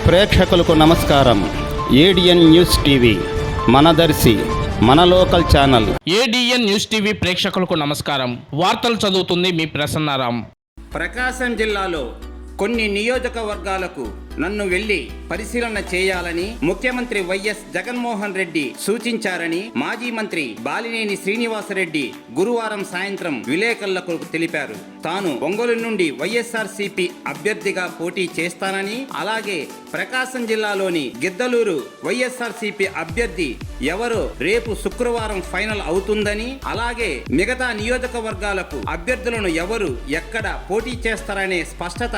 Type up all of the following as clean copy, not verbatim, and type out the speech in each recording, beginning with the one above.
ప్రేక్షకులకు నమస్కారం. ADN news TV మనదర్శి మన local channel. ADN news TV ప్రేక్షకులకు నమస్కారం. వార్తలు చదువుతుంది మీ ప్రసన్నారాం. ప్రకాశం జిల్లాలో కొన్ని నియోజకవర్గాలకు నన్ను వెళ్లి పరిశీలన చేయాలని ముఖ్యమంత్రి వైఎస్ జగన్మోహన్ రెడ్డి సూచించారని మాజీ మంత్రి బాలినేని శ్రీనివాసరెడ్డి గురువారం సాయంత్రం విలేకరులకు తెలిపారు. తాను ఒంగోలు నుండి వైఎస్ఆర్సీపీ అభ్యర్థిగా పోటీ చేస్తానని, అలాగే ప్రకాశం జిల్లాలోని గిద్దలూరు వైఎస్ఆర్సీపీ అభ్యర్థి ఎవరో రేపు శుక్రవారం ఫైనల్ అవుతుందని, అలాగే మిగతా నియోజకవర్గాలకు అభ్యర్థులను ఎవరు ఎక్కడ పోటీ చేస్తారనే స్పష్టత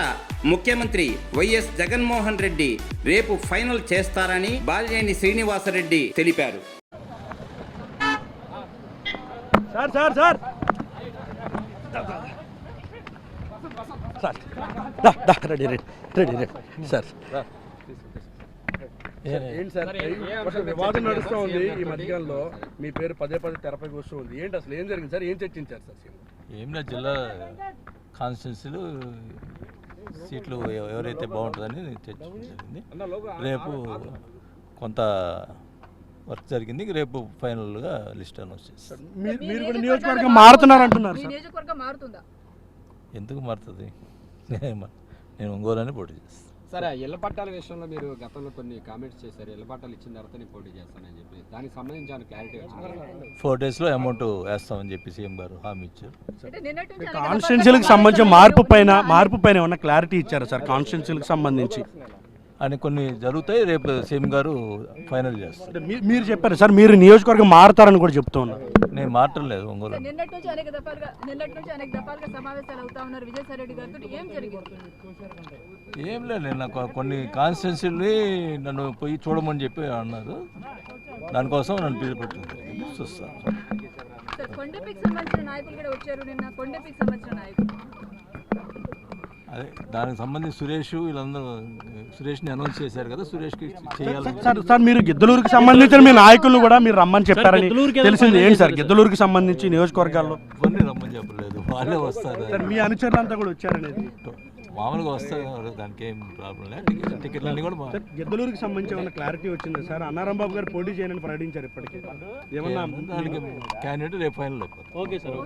ముఖ్యమంత్రి వైఎస్ జగన్మోహన్ రెడ్డి రేపు ఫైనల్ చేస్తారని బాలినేని శ్రీనివాసరెడ్డి తెలిపారు. ఏంటి సార్ వివాదం నడుస్తూ ఉంది ఈ మధ్యకాలంలో, మీ పేరు పదే పదే తెరపైకి వస్తూ ఉంది. ఏంటి అసలు ఏం జరిగింది సార్? ఏం చర్చించారు సార్? ఏం లేదు, జిల్లా కాన్స్టిట్యున్సీలు సీట్లు ఎవరైతే బాగుంటుందని చర్చించడం జరిగింది. రేపు కొంత వర్క్ జరిగింది, రేపు ఫైనల్గా లిస్ట్ అనౌన్స్ చేస్తారు. మీరు కూడా నియోజకవర్గం మారుతున్నారు అంటున్నారు. ఎందుకు మారుతుంది? నేను ఒంగోలని పోటీ చేస్తాను. సరే, ఇళ్ల పట్టాల విషయంలో మీరు గతంలో కొన్ని కామెంట్స్ చేశారు. ఇళ్ల పట్టాలు ఇచ్చిన తర్వాత నేను పోటీ చేస్తానని చెప్పి, దానికి సంబంధించి క్లారిటీ వచ్చింది. 4 daysలో అమౌంట్ వేస్తామని చెప్పి సీఎం గారు హామీ ఇచ్చారు. కాన్స్టిట్యున్సీలకు సంబంధించి మార్పు పైన ఏమన్నా క్లారిటీ ఇచ్చారు సార్? కాన్స్టిట్యున్సీలకు సంబంధించి అని కొన్ని జరుగుతాయి, రేపు సీఎం గారు ఫైనల్ చేస్తారు. మీరు చెప్పారు సార్, మీరు నియోజకవర్గం మారుతారని కూడా చెప్తూ ఉన్నారు. నేను మారటం లేదు ఒంగోలు. నిన్నటి నుంచి అనేక దఫాలుగా సమావేశాలు అవుతా ఉన్నారు విజయసాయిరెడ్డి గారితో. ఏం జరిగింది? ఏం లేదు, నేను కొన్ని కాన్స్టిట్యున్సీని నన్ను పోయి చూడమని చెప్పి అన్నారు. దానికోసం నన్ను పిలుపెట్టింది, చూస్తాను. కొండపీకి సంబంధించిన నాయకులు కూడా వచ్చారు నిన్న. కొండపీకి సంబంధించిన నాయకులు అదే దానికి సంబంధించి సురేష్ని అనౌన్స్ చేశారు కదా, సురేష్కి చేయాలి. సార్ మీరు గిద్దలూరుకి సంబంధించిన మీ నాయకులు కూడా మీరు రమ్మని చెప్పారని తెలిసింది. ఏంటి సార్ గిద్దలూరుకి సంబంధించి నియోజకవర్గాల్లో? ఇవన్నీ రమ్మని చెప్పలేదు, వాళ్ళే వస్తారు. మీ అనుచరులంతా కూడా వచ్చారనేది మామూలుగా వస్తారు, దానికి ఏం ప్రాబ్లం లేదు. టికెట్లన్నీ కూడా గిద్దలూరుకి సంబంధించి ఏమన్నా క్లారిటీ వచ్చిందా సార్? అన్నారాం బాబు గారు పోటీ చేయని ప్రకటించారు ఇప్పటికీ. ఏమన్నా దానికి క్యాండిడేట్ రేపు ఫైనల్ అయిపోతుంది. Okay sir.